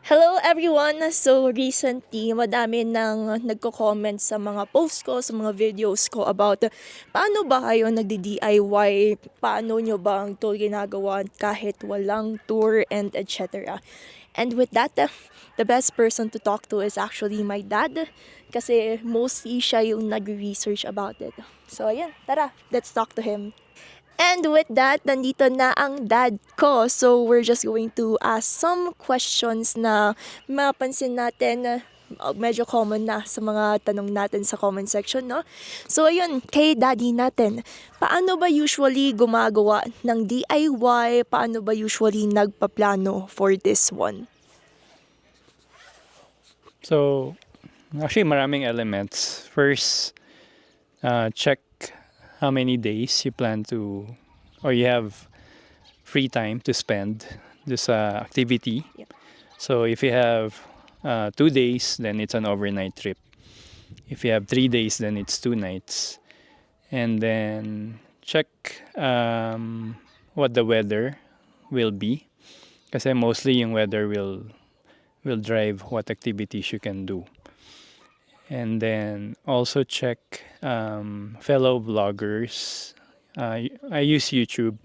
Hello everyone! So recently, madami nang nagko-comment sa mga posts ko, sa mga videos ko about paano ba kayo nagdi-DIY, paano nyo ba ang tour ginagawa kahit walang tour and etc. And with that, the best person to talk to is actually my dad kasi mostly siya yung nag-research about it. So ayan, tara, let's talk to him. And with that, nandito na ang dad ko. So we're just going to ask some questions na mapansin natin medyo common na sa mga tanong natin sa comment section, no? So ayun, kay daddy natin, paano ba usually gumagawa ng DIY? Paano ba usually nagpaplano for this one? So, actually maraming elements. First, check how many days you plan to, or you have free time to spend this activity. Yep. So if you have 2 days, then it's an overnight trip. If you have 3 days, then it's 2 nights. And then check what the weather will be. Kasi mostly yung weather will drive what activities you can do. And then also check fellow vloggers. I use YouTube,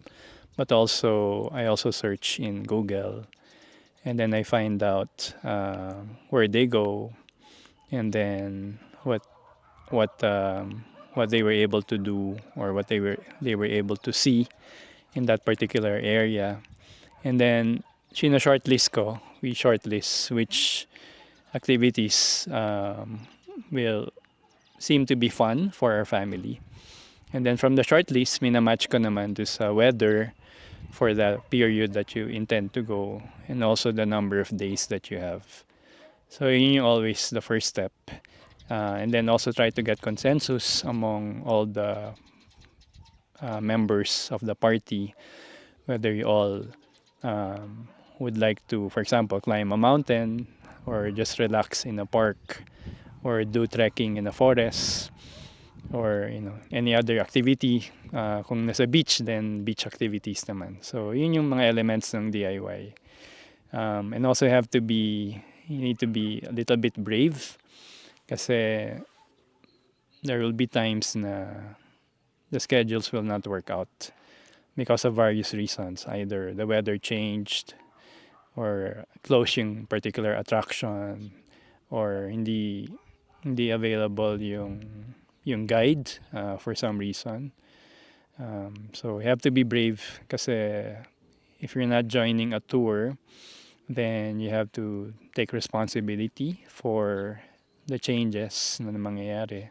but I also search in Google, and then I find out where they go, and then what they were able to do, or what they were able to see in that particular area. And then shortlist ko, we shortlist which activities will seem to be fun for our family. And then from the shortlist, minamatch ko naman to sa weather for the period that you intend to go, and also the number of days that you have. So yun yung always the first step. And then also try to get consensus among all the members of the party, whether you all would like to, for example, climb a mountain, or just relax in a park, or do trekking in a forest, or any other activity. Kung nasa beach, then beach activities naman. So yun yung mga elements ng DIY. And also you need to be a little bit brave, kasi there will be times na the schedules will not work out because of various reasons. Either the weather changed, or close yung particular attraction, or hindi available yung guide for some reason. So you have to be brave, kasi if you're not joining a tour, then you have to take responsibility for the changes na mangyayari,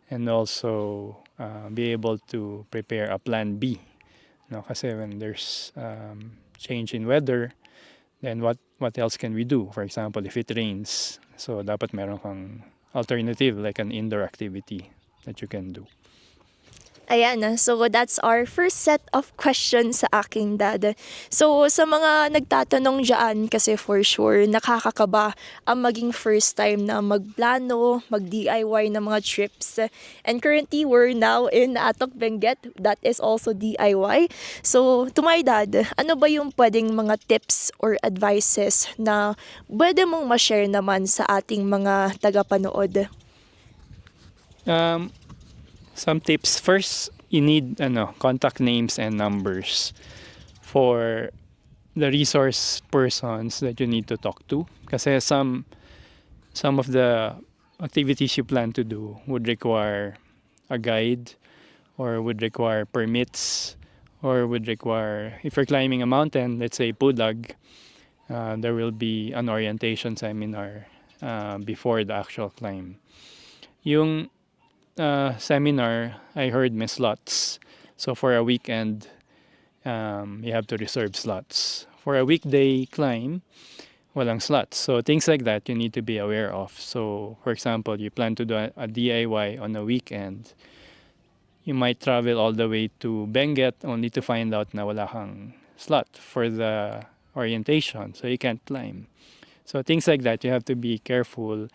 and also be able to prepare a plan B. No, kasi when there's change in weather, then what else can we do? For example, if it rains, so dapat meron kang alternative, like an indoor activity that you can do. Ayan, so that's our first set of questions sa aking dad. So sa mga nagtatanong dyan, kasi for sure nakakakaba ang maging first time na magplano, mag-DIY ng mga trips. And currently we're now in Atok, Benguet. That is also DIY. So to my dad, ano ba yung pwedeng mga tips or advices na pwede mong ma-share naman sa ating mga tagapanood? Some tips. First, you need contact names and numbers for the resource persons that you need to talk to. Kasi some of the activities you plan to do would require a guide, or would require permits, or would require, if you're climbing a mountain, let's say Pudag, there will be an orientation seminar before the actual climb. Yung seminar, I heard may slots. So for a weekend, you have to reserve slots. For a weekday climb, walang slots. So things like that you need to be aware of. So for example, you plan to do a DIY on a weekend, you might travel all the way to Benguet only to find out na wala kang slot for the orientation, so you can't climb. So things like that, you have to be careful.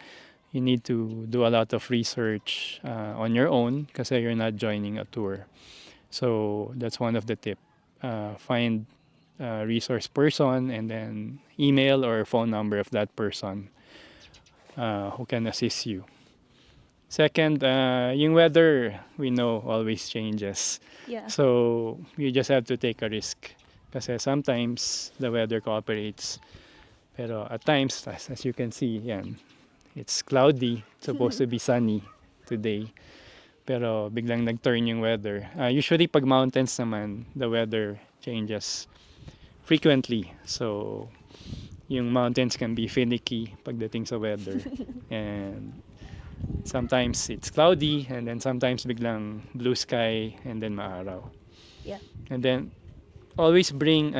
You need to do a lot of research on your own, kasi you're not joining a tour. So that's one of the tip. Find resource person, and then email or phone number of that person who can assist you. Second, yung weather, we know, always changes. Yeah. So, you just have to take a risk. Kasi sometimes, the weather cooperates. Pero at times, as you can see, yan, it's cloudy. It's supposed to be sunny today. Pero biglang nag-turn yung weather. Usually, pag mountains naman, the weather changes frequently. So, yung mountains can be finicky pagdating sa weather. And sometimes it's cloudy, and then sometimes biglang blue sky, and then maaraw. Yeah. And then always bring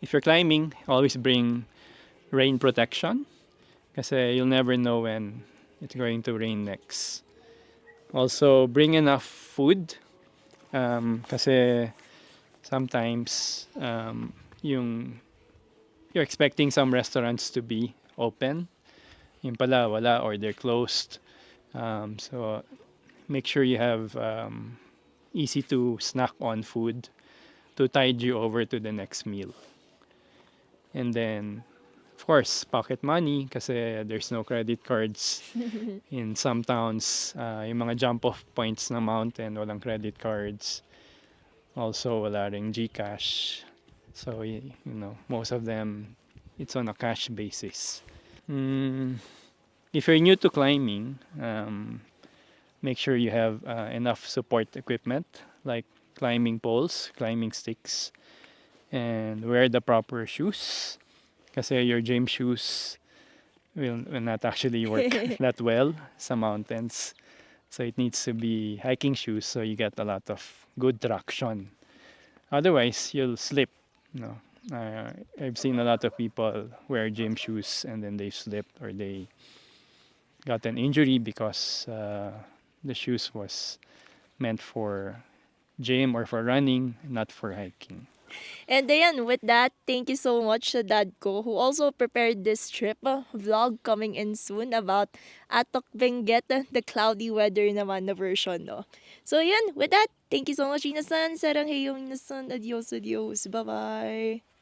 if you're climbing, always bring rain protection kasi you'll never know when it's going to rain next. Also bring enough food kasi sometimes yung you're expecting some restaurants to be open, yung pala wala or they're closed. So make sure you have easy to snack on food to tide you over to the next meal. And then, of course, pocket money kasi there's no credit cards in some towns. Yung mga jump-off points ng mountain, walang credit cards. Also, wala ring GCash. So, most of them, it's on a cash basis. If you're new to climbing, make sure you have enough support equipment like climbing poles, climbing sticks, and wear the proper shoes. Kasi your gym shoes will not actually work that well sa mountains. So it needs to be hiking shoes so you get a lot of good traction. Otherwise, you'll slip. No, I've seen a lot of people wear gym shoes and then they slipped or they got an injury because the shoes was meant for gym or for running, not for hiking. And ayan, with that, thank you so much sa dad ko who also prepared this trip vlog coming in soon about Atok, Benguet, the cloudy weather naman na version, no? So yan, with that, thank you so much, minnasan. Sarang heyo, minnasan. Adios, adios. Bye-bye.